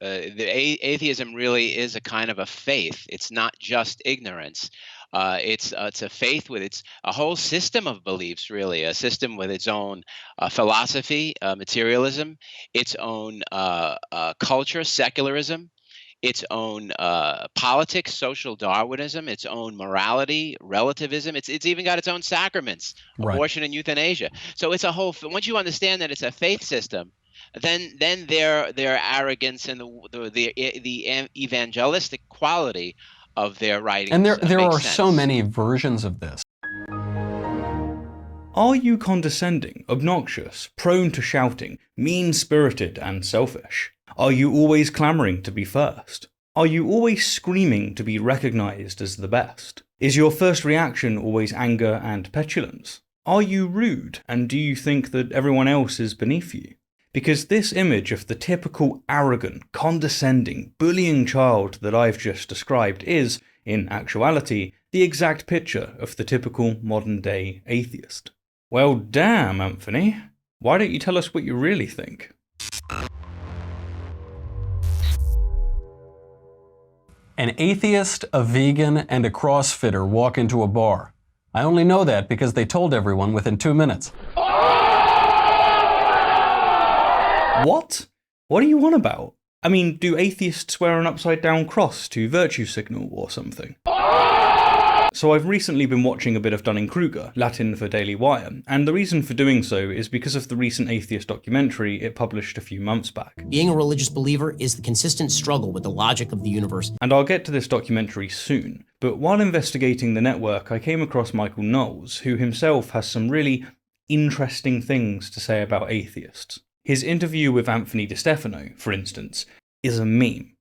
Atheism really is a kind of a faith. It's not just ignorance. It's a faith with its a whole system of beliefs, really, a system with its own philosophy, materialism, its own culture, secularism, its own politics, social Darwinism, its own morality, relativism. It's even got its own sacraments, Right. abortion and euthanasia. So it's a whole. Once you understand that it's a faith system, then their arrogance and the evangelistic quality of their And writings there makes are so sense. many versions of this. Are you condescending, obnoxious, prone to shouting, mean-spirited and selfish? Are you always clamouring to be first? Are you always screaming to be recognised as the best? Is your first reaction always anger and petulance? Are you rude, and do you think that everyone else is beneath you? Because this image of the typical arrogant, condescending, bullying child that I've just described is, in actuality, the exact picture of the typical modern-day atheist. Well, damn, Anthony. Why don't you tell us what you really think? An atheist, a vegan, and a CrossFitter walk into a bar. I only know that because they told everyone within 2 minutes. What? What are you on about? I mean, do atheists wear an upside-down cross to virtue signal or something? So I've recently been watching a bit of Dunning-Kruger, Latin for Daily Wire, and the reason for doing so is because of the recent atheist documentary it published a few months back. Being a religious believer is the consistent struggle with the logic of the universe. And I'll get to this documentary soon, but while investigating the network I came across Michael Knowles, who himself has some really interesting things to say about atheists. His interview with Anthony DeStefano, for instance, is a meme.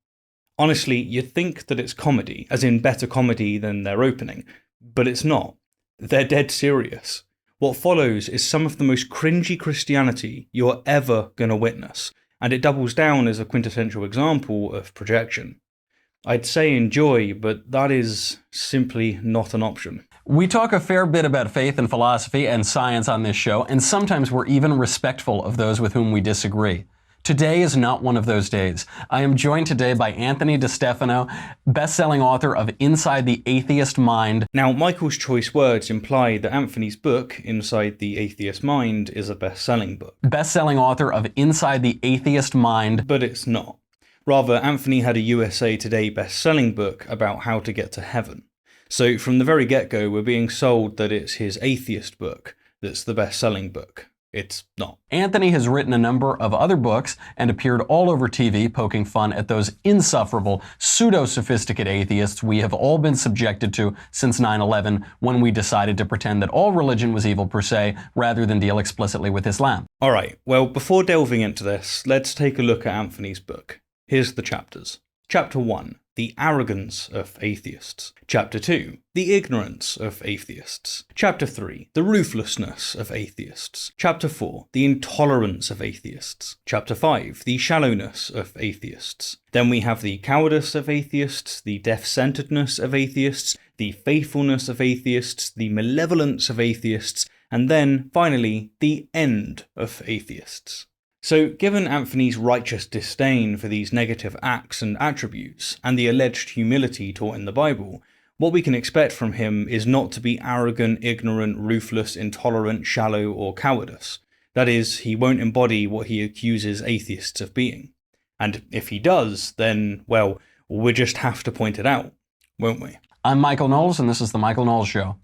Honestly, you'd think that it's comedy, as in better comedy than their opening, but it's not. They're dead serious. What follows is some of the most cringy Christianity you're ever gonna witness, and it doubles down as a quintessential example of projection. I'd say enjoy, but that is simply not an option. We talk a fair bit about faith and philosophy and science on this show, and sometimes we're even respectful of those with whom we disagree. Today is not one of those days. I am joined today by Anthony DeStefano, best-selling author of Inside the Atheist Mind. Now, Michael's choice words imply that Anthony's book, Inside the Atheist Mind, is a best-selling book. Best-selling author of Inside the Atheist Mind. But it's not. Rather, Anthony had a USA Today best-selling book about how to get to heaven. So from the very get-go, we're being sold that it's his atheist book that's the best-selling book. It's not. Anthony has written a number of other books and appeared all over TV poking fun at those insufferable, pseudo-sophisticated atheists we have all been subjected to since 9/11, when we decided to pretend that all religion was evil per se, rather than deal explicitly with Islam. Alright, well, before delving into this, let's take a look at Anthony's book. Here's the chapters. Chapter 1. The Arrogance of Atheists. Chapter 2. The Ignorance of Atheists. Chapter 3. The Ruthlessness of Atheists. Chapter 4. The Intolerance of Atheists. Chapter 5. The Shallowness of Atheists. Then we have the Cowardice of Atheists, the Death-Centeredness of Atheists, the Faithfulness of Atheists, the Malevolence of Atheists, and then, finally, the End of Atheists. So, given Anthony's righteous disdain for these negative acts and attributes, and the alleged humility taught in the Bible, what we can expect from him is not to be arrogant, ignorant, ruthless, intolerant, shallow, or cowardice. That is, he won't embody what he accuses atheists of being. And if he does, then, well, we'll just have to point it out, won't we? I'm Michael Knowles, and this is The Michael Knowles Show.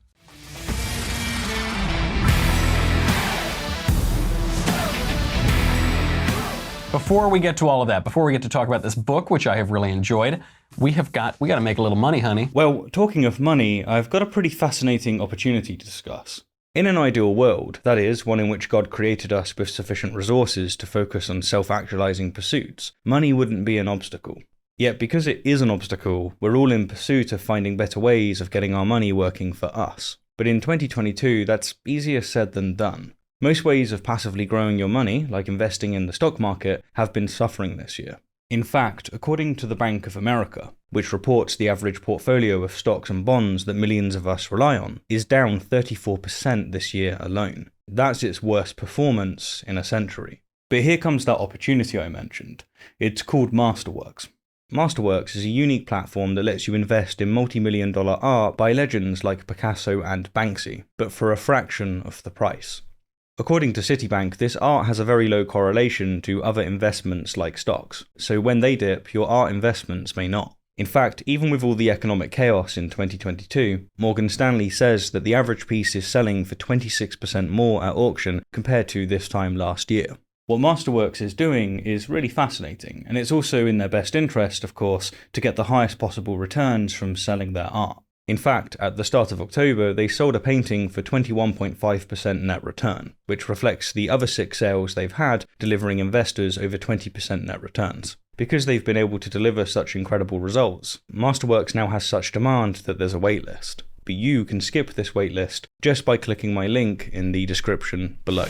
Before we get to all of that, before we get to talk about this book, which I have really enjoyed, we got to make a little money, honey. Well, talking of money, I've got a pretty fascinating opportunity to discuss. In an ideal world, that is, one in which God created us with sufficient resources to focus on self-actualizing pursuits, money wouldn't be an obstacle. Yet because it is an obstacle, we're all in pursuit of finding better ways of getting our money working for us. But in 2022, that's easier said than done. Most ways of passively growing your money, like investing in the stock market, have been suffering this year. In fact, according to the Bank of America, which reports the average portfolio of stocks and bonds that millions of us rely on, is down 34% this year alone. That's its worst performance in a century. But here comes that opportunity I mentioned. It's called Masterworks. Masterworks is a unique platform that lets you invest in multi-million-dollar art by legends like Picasso and Banksy, but for a fraction of the price. According to Citibank, this art has a very low correlation to other investments like stocks, so when they dip, your art investments may not. In fact, even with all the economic chaos in 2022, Morgan Stanley says that the average piece is selling for 26% more at auction compared to this time last year. What Masterworks is doing is really fascinating, and it's also in their best interest, of course, to get the highest possible returns from selling their art. In fact, at the start of October, they sold a painting for 21.5% net return, which reflects the other 6 sales they've had, delivering investors over 20% net returns. Because they've been able to deliver such incredible results, Masterworks now has such demand that there's a waitlist. But you can skip this waitlist just by clicking my link in the description below.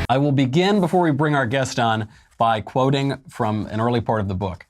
I will begin, before we bring our guest on, by quoting from an early part of the book.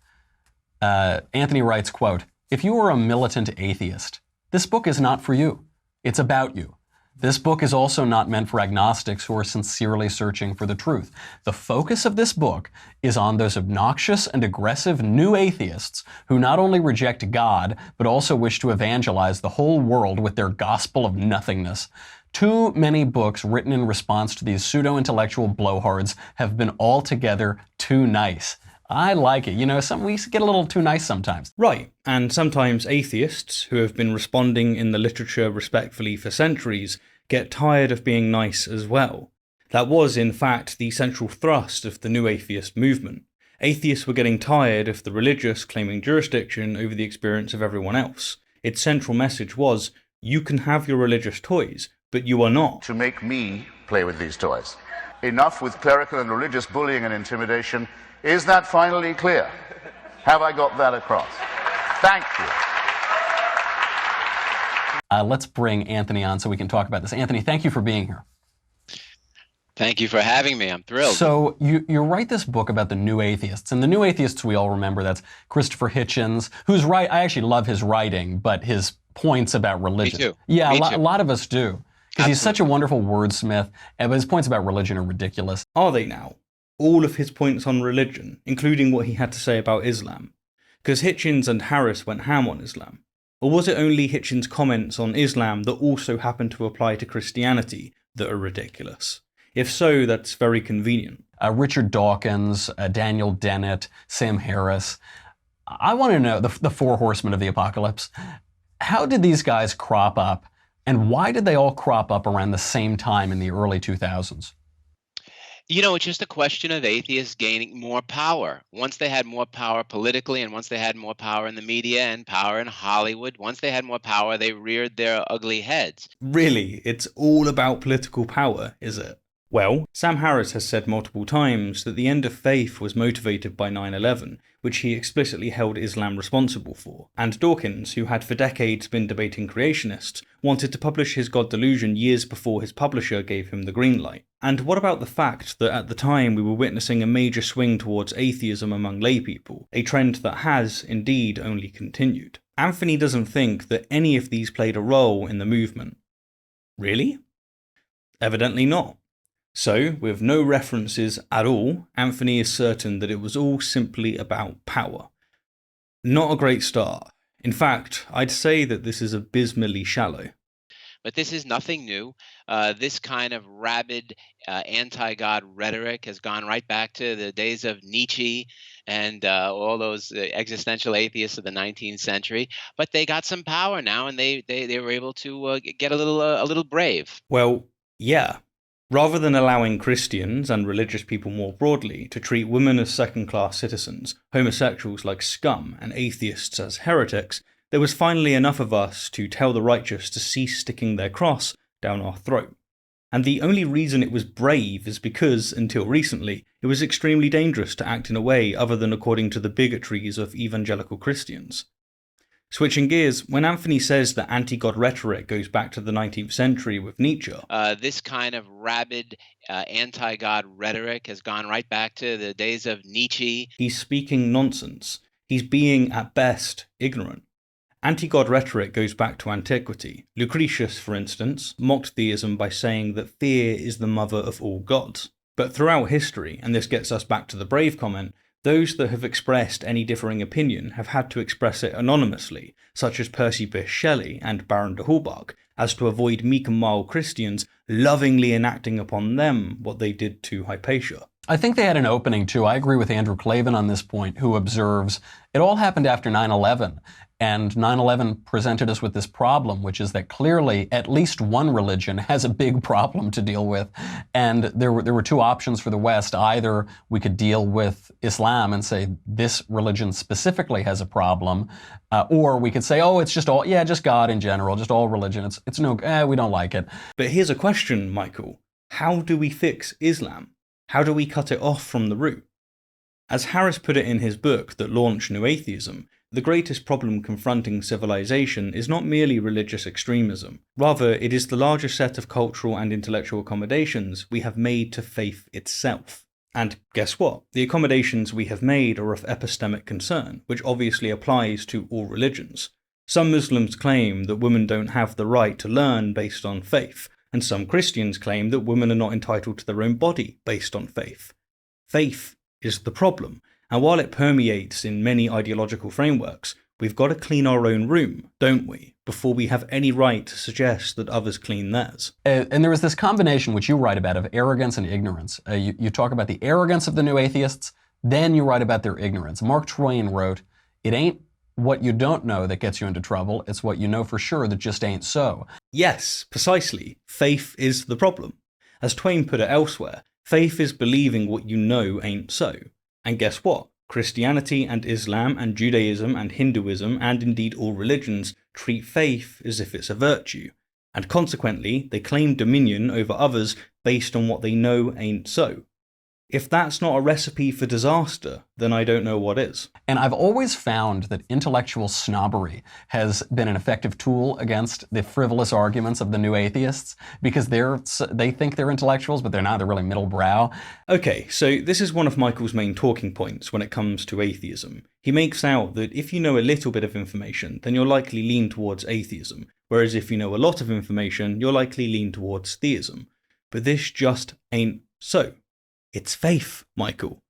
Anthony writes, quote, "If you are a militant atheist, this book is not for you. It's about you. This book is also not meant for agnostics who are sincerely searching for the truth. The focus of this book is on those obnoxious and aggressive new atheists who not only reject God, but also wish to evangelize the whole world with their gospel of nothingness. Too many books written in response to these pseudo-intellectual blowhards have been altogether too nice." I like it. You know, we get a little too nice sometimes. Right, and sometimes atheists, who have been responding in the literature respectfully for centuries, get tired of being nice as well. That was, in fact, the central thrust of the New Atheist movement. Atheists were getting tired of the religious claiming jurisdiction over the experience of everyone else. Its central message was, you can have your religious toys, but you are not to make me play with these toys. Enough with clerical and religious bullying and intimidation. Is that finally clear? Have I got that across? Thank you. Let's bring Anthony on so we can talk about this. Anthony, thank you for being here. Thank you for having me. I'm thrilled. So you write this book about the New Atheists, and the New Atheists we all remember, that's Christopher Hitchens, who's right. I actually love his writing, but his points about religion. Me too. Yeah, Me a too. lot of us do. Because he's such a wonderful wordsmith, but his points about religion are ridiculous. Are they now? All of his points on religion, including what he had to say about Islam. Because Hitchens and Harris went ham on Islam. Or was it only Hitchens' comments on Islam that also happen to apply to Christianity that are ridiculous? If so, that's very convenient. Richard Dawkins, Daniel Dennett, Sam Harris. I want to know, the 4 horsemen of the apocalypse, how did these guys crop up, and why did they all crop up around the same time in the early 2000s? You know, it's just a question of atheists gaining more power. Once they had more power politically, and once they had more power in the media and power in Hollywood, once they had more power, they reared their ugly heads. Really? It's all about political power, is it? Well, Sam Harris has said multiple times that the end of faith was motivated by 9/11, which he explicitly held Islam responsible for. And Dawkins, who had for decades been debating creationists, wanted to publish his God Delusion years before his publisher gave him the green light. And what about the fact that at the time we were witnessing a major swing towards atheism among laypeople, a trend that has, indeed, only continued? Anthony doesn't think that any of these played a role in the movement. Really? Evidently not. So, with no references at all, Anthony is certain that it was all simply about power. Not a great start. In fact, I'd say that this is abysmally shallow. But this is nothing new. This kind of rabid anti-God rhetoric has gone right back to the days of Nietzsche and all those existential atheists of the 19th century. But they got some power now, and they were able to get a little brave. Well, yeah. Rather than allowing Christians and religious people more broadly to treat women as second-class citizens, homosexuals like scum, and atheists as heretics, there was finally enough of us to tell the righteous to cease sticking their cross down our throat. And the only reason it was brave is because, until recently, it was extremely dangerous to act in a way other than according to the bigotries of evangelical Christians. Switching gears, when Anthony says that anti-God rhetoric goes back to the 19th century with Nietzsche, this kind of rabid anti-God rhetoric has gone right back to the days of Nietzsche. He's speaking nonsense. He's being, at best, ignorant. Anti-God rhetoric goes back to antiquity. Lucretius, for instance, mocked theism by saying that fear is the mother of all gods. But throughout history, and this gets us back to the brave comment, those that have expressed any differing opinion have had to express it anonymously, such as Percy Bysshe Shelley and Baron de Holbach, as to avoid meek and mild Christians lovingly enacting upon them what they did to Hypatia. I think they had an opening too. I agree with Andrew Klavan on this point, who observes it all happened after 9/11. And 9/11 presented us with this problem, which is that clearly at least one religion has a big problem to deal with. And there were two options for the West. Either we could deal with Islam and say this religion specifically has a problem, or we could say, oh, it's just all, just God in general, just all religion. It's no, we don't like it. But here's a question, Michael. How do we fix Islam? How do we cut it off from the root? As Harris put it in his book that launched New Atheism, the greatest problem confronting civilization is not merely religious extremism. Rather, it is the larger set of cultural and intellectual accommodations we have made to faith itself. And guess what? The accommodations we have made are of epistemic concern, which obviously applies to all religions. Some Muslims claim that women don't have the right to learn based on faith, and some Christians claim that women are not entitled to their own body based on faith. Faith is the problem. And while it permeates in many ideological frameworks, we've got to clean our own room, don't we, before we have any right to suggest that others clean theirs. And there was this combination, which you write about, of arrogance and ignorance. You talk about the arrogance of the New Atheists, then you write about their ignorance. Mark Twain wrote, "It ain't what you don't know that gets you into trouble, it's what you know for sure that just ain't so." Yes, precisely. Faith is the problem. As Twain put it elsewhere, faith is believing what you know ain't so. And guess what? Christianity and Islam and Judaism and Hinduism and indeed all religions treat faith as if it's a virtue. And consequently, they claim dominion over others based on what they know ain't so. If that's not a recipe for disaster, then I don't know what is. And I've always found that intellectual snobbery has been an effective tool against the frivolous arguments of the New Atheists, because they think they're intellectuals, but they're not. They're really middle brow. Okay, so this is one of Michael's main talking points when it comes to atheism. He makes out that if you know a little bit of information, then you'll likely lean towards atheism, whereas if you know a lot of information, you'll likely lean towards theism. But this just ain't so. It's faith, Michael.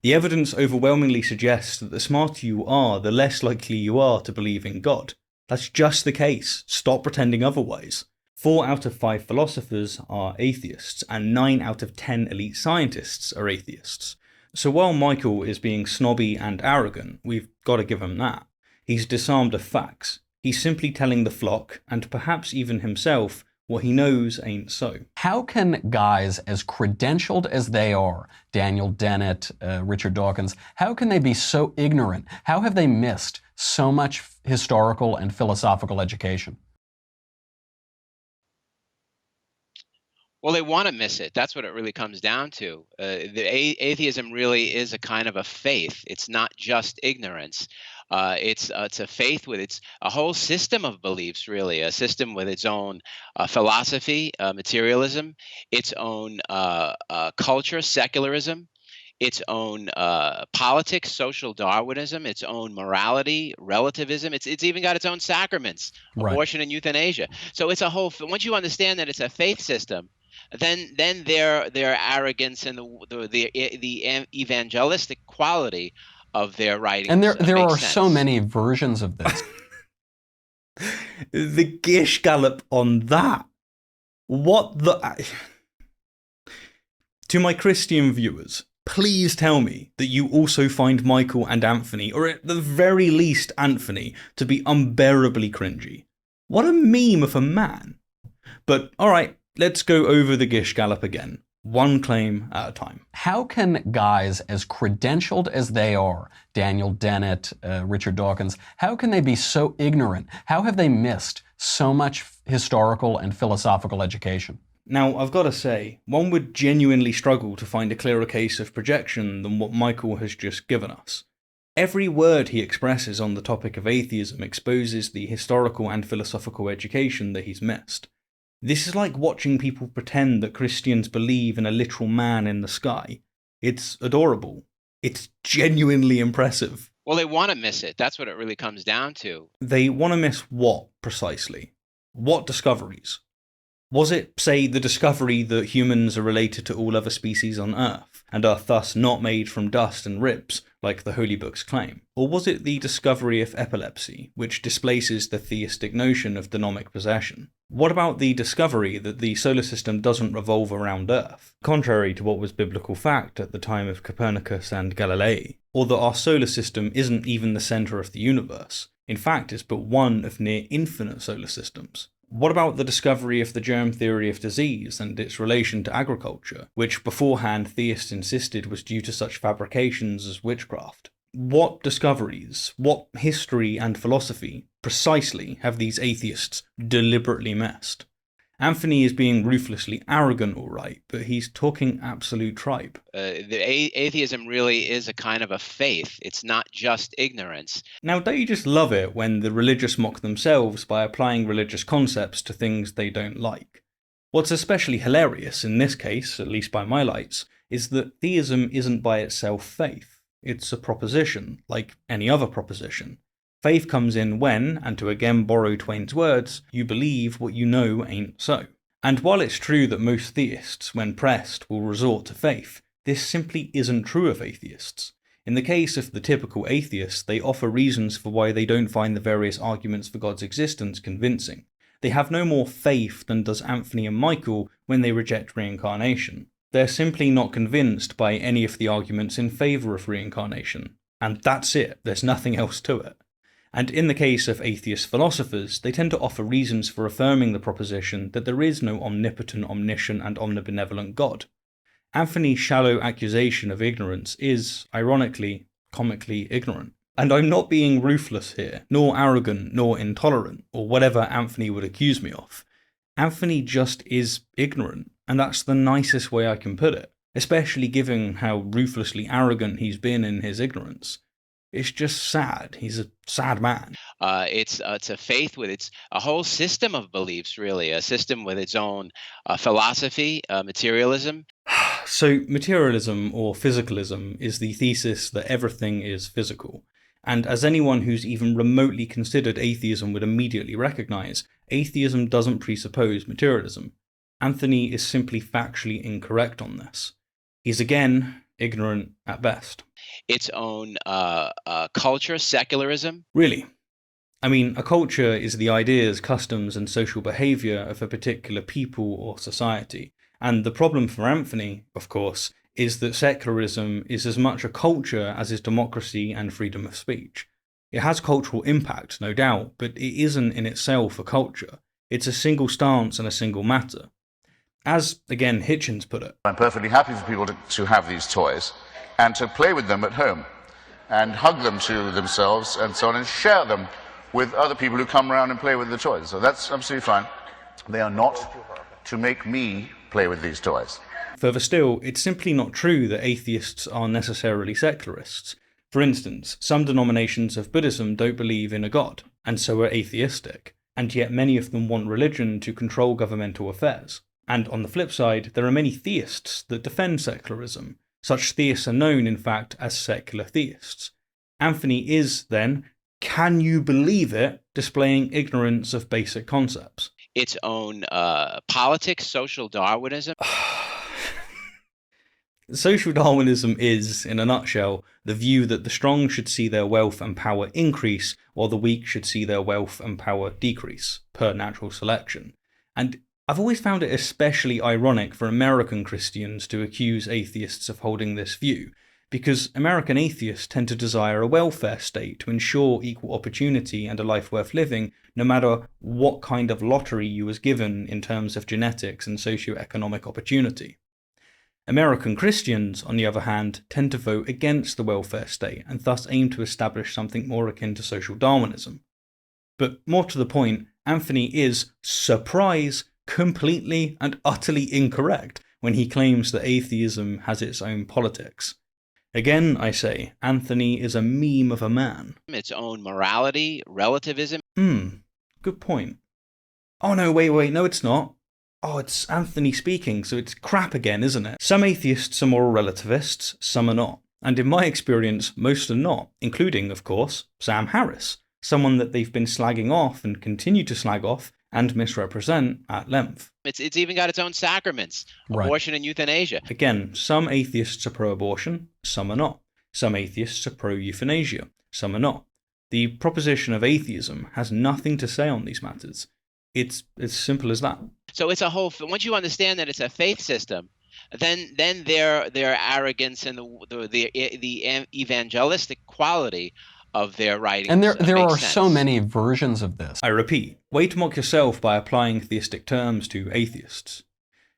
The evidence overwhelmingly suggests that the smarter you are, the less likely you are to believe in God. That's just the case. Stop pretending otherwise. 4 out of 5 philosophers are atheists, and 9 out of 10 elite scientists are atheists. So while Michael is being snobby and arrogant, we've got to give him that. He's disarmed of facts. He's simply telling the flock, and perhaps even himself, what he knows ain't so. How can guys as credentialed as they are, Daniel Dennett, Richard Dawkins, how can they be so ignorant? How have they missed so much historical and philosophical education? Well, they want to miss it. That's what it really comes down to. Atheism really is a kind of a faith. It's not just ignorance. It's a faith with a whole system of beliefs, really, a system with its own philosophy, materialism, its own culture, secularism, its own politics, social Darwinism, its own morality, relativism. It's even got its own sacraments, abortion and euthanasia. So it's a whole. Once you understand that it's a faith system, then their arrogance and the evangelistic quality of their writings. And there are sense. So many versions of this. The gish gallop on that. What the... To my Christian viewers, please tell me that you also find Michael and Anthony, or at the very least Anthony, to be unbearably cringy. What a meme of a man. But alright, let's go over the gish gallop again. One claim at a time. How can guys as credentialed as they are, Daniel Dennett, Richard Dawkins, how can they be so ignorant? How have they missed so much historical and philosophical education? Now, I've got to say, one would genuinely struggle to find a clearer case of projection than what Michael has just given us. Every word he expresses on the topic of atheism exposes the historical and philosophical education that he's missed. This is like watching people pretend that Christians believe in a literal man in the sky. It's adorable. It's genuinely impressive. Well, they want to miss it. That's what it really comes down to. They want to miss what precisely? What discoveries? Was it, say, the discovery that humans are related to all other species on Earth, and are thus not made from dust and ribs, like the holy books claim? Or was it the discovery of epilepsy, which displaces the theistic notion of demonic possession? What about the discovery that the solar system doesn't revolve around Earth, contrary to what was biblical fact at the time of Copernicus and Galilei? Or that our solar system isn't even the centre of the universe? In fact, it's but one of near infinite solar systems. What about the discovery of the germ theory of disease and its relation to agriculture, which beforehand theists insisted was due to such fabrications as witchcraft? What discoveries, what history and philosophy precisely have these atheists deliberately missed? Anthony is being ruthlessly arrogant, all right, but he's talking absolute tripe. Atheism really is a kind of a faith. It's not just ignorance. Now, don't you just love it when the religious mock themselves by applying religious concepts to things they don't like? What's especially hilarious in this case, at least by my lights, is that theism isn't by itself faith. It's a proposition, like any other proposition. Faith comes in when, and to again borrow Twain's words, you believe what you know ain't so. And while it's true that most theists, when pressed, will resort to faith, this simply isn't true of atheists. In the case of the typical atheist, they offer reasons for why they don't find the various arguments for God's existence convincing. They have no more faith than does Anthony and Michael when they reject reincarnation. They're simply not convinced by any of the arguments in favour of reincarnation. And that's it, there's nothing else to it. And in the case of atheist philosophers, they tend to offer reasons for affirming the proposition that there is no omnipotent, omniscient, and omnibenevolent God. Anthony's shallow accusation of ignorance is, ironically, comically ignorant. And I'm not being ruthless here, nor arrogant, nor intolerant, or whatever Anthony would accuse me of. Anthony just is ignorant, and that's the nicest way I can put it, especially given how ruthlessly arrogant he's been in his ignorance. It's just sad. He's a sad man. It's a faith with a whole system of beliefs, really, a system with its own philosophy, materialism. So materialism or physicalism is the thesis that everything is physical. And as anyone who's even remotely considered atheism would immediately recognize, atheism doesn't presuppose materialism. Anthony is simply factually incorrect on this. He's again ignorant at best. Its own culture, secularism. Really? I mean, a culture is the ideas, customs, and social behaviour of a particular people or society. And the problem for Anthony, of course, is that secularism is as much a culture as is democracy and freedom of speech. It has cultural impact, no doubt, but it isn't in itself a culture. It's a single stance and a single matter. As, again, Hitchens put it, I'm perfectly happy for people to have these toys and to play with them at home and hug them to themselves and so on and share them with other people who come around and play with the toys. So that's absolutely fine. They are not to make me play with these toys. Further still, it's simply not true that atheists are necessarily secularists. For instance, some denominations of Buddhism don't believe in a god, and so are atheistic, and yet many of them want religion to control governmental affairs. And on the flip side, there are many theists that defend secularism. Such theists are known, in fact, as secular theists. Anthony is, then, can you believe it, displaying ignorance of basic concepts. Its own politics, social Darwinism. Social Darwinism is, in a nutshell, the view that the strong should see their wealth and power increase, while the weak should see their wealth and power decrease, per natural selection. And I've always found it especially ironic for American Christians to accuse atheists of holding this view, because American atheists tend to desire a welfare state to ensure equal opportunity and a life worth living, no matter what kind of lottery you was given in terms of genetics and socio-economic opportunity. American Christians, on the other hand, tend to vote against the welfare state and thus aim to establish something more akin to social Darwinism. But more to the point, Anthony is, surprise, completely and utterly incorrect when he claims that atheism has its own politics. Again, I say, Anthony is a meme of a man. Its own morality, relativism. Good point. Oh no, wait, no it's not. Oh, it's Anthony speaking, so it's crap again, isn't it? Some atheists are moral relativists, some are not. And in my experience, most are not, including, of course, Sam Harris, someone that they've been slagging off and continue to slag off and misrepresent at length. It's even got its own sacraments, abortion and euthanasia. Again, some atheists are pro-abortion, some are not. Some atheists are pro-euthanasia, some are not. The proposition of atheism has nothing to say on these matters. It's as simple as that. So it's a whole. Once you understand that it's a faith system, then their arrogance and the evangelistic quality of their writings. And there are sense. so many versions of this. I repeat, way to mock yourself by applying theistic terms to atheists.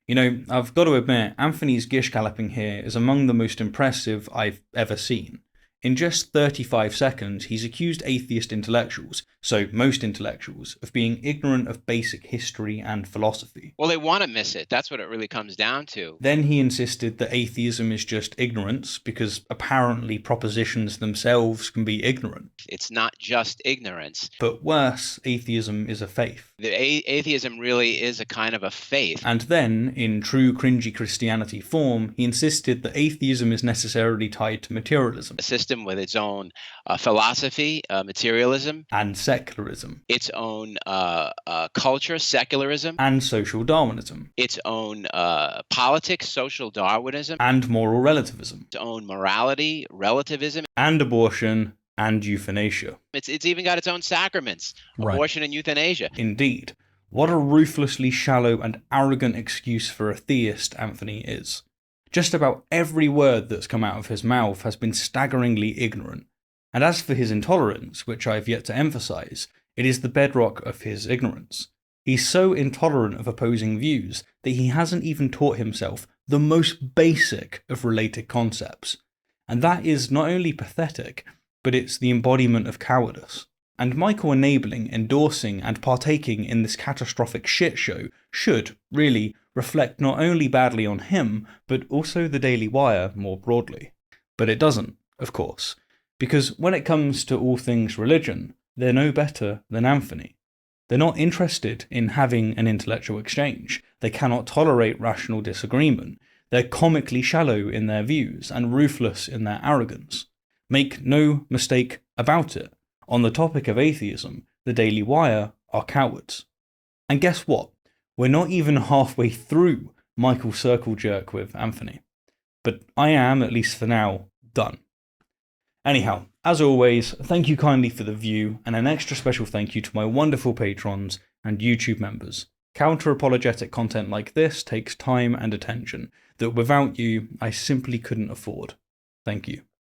You know, I've got to admit, Anthony's gish galloping here is among the most impressive I've ever seen. In just 35 seconds, he's accused atheist intellectuals, so most intellectuals, of being ignorant of basic history and philosophy. Well, they want to miss it. That's what it really comes down to. Then he insisted that atheism is just ignorance, because apparently propositions themselves can be ignorant. It's not just ignorance. But worse, atheism is a faith. Atheism really is a kind of a faith. And then, in true cringy Christianity form, he insisted that atheism is necessarily tied to materialism. A system with its own philosophy, materialism. And secularism. Its own culture, secularism. And social Darwinism. Its own politics, social Darwinism. And moral relativism. Its own morality, relativism. And abortion. And euthanasia. It's even got its own sacraments, abortion and euthanasia. Indeed. What a ruthlessly shallow and arrogant excuse for a theist Anthony is. Just about every word that's come out of his mouth has been staggeringly ignorant. And as for his intolerance, which I have yet to emphasize, it is the bedrock of his ignorance. He's so intolerant of opposing views that he hasn't even taught himself the most basic of related concepts. And that is not only pathetic, but it's the embodiment of cowardice. And Michael enabling, endorsing, and partaking in this catastrophic shit show should, really, reflect not only badly on him, but also the Daily Wire more broadly. But it doesn't, of course, because when it comes to all things religion, they're no better than Anthony. They're not interested in having an intellectual exchange. They cannot tolerate rational disagreement. They're comically shallow in their views and ruthless in their arrogance. Make no mistake about it. On the topic of atheism, the Daily Wire are cowards. And guess what? We're not even halfway through Michael's circle jerk with Anthony. But I am, at least for now, done. Anyhow, as always, thank you kindly for the view, and an extra special thank you to my wonderful patrons and YouTube members. Counter-apologetic content like this takes time and attention that without you, I simply couldn't afford. Thank you.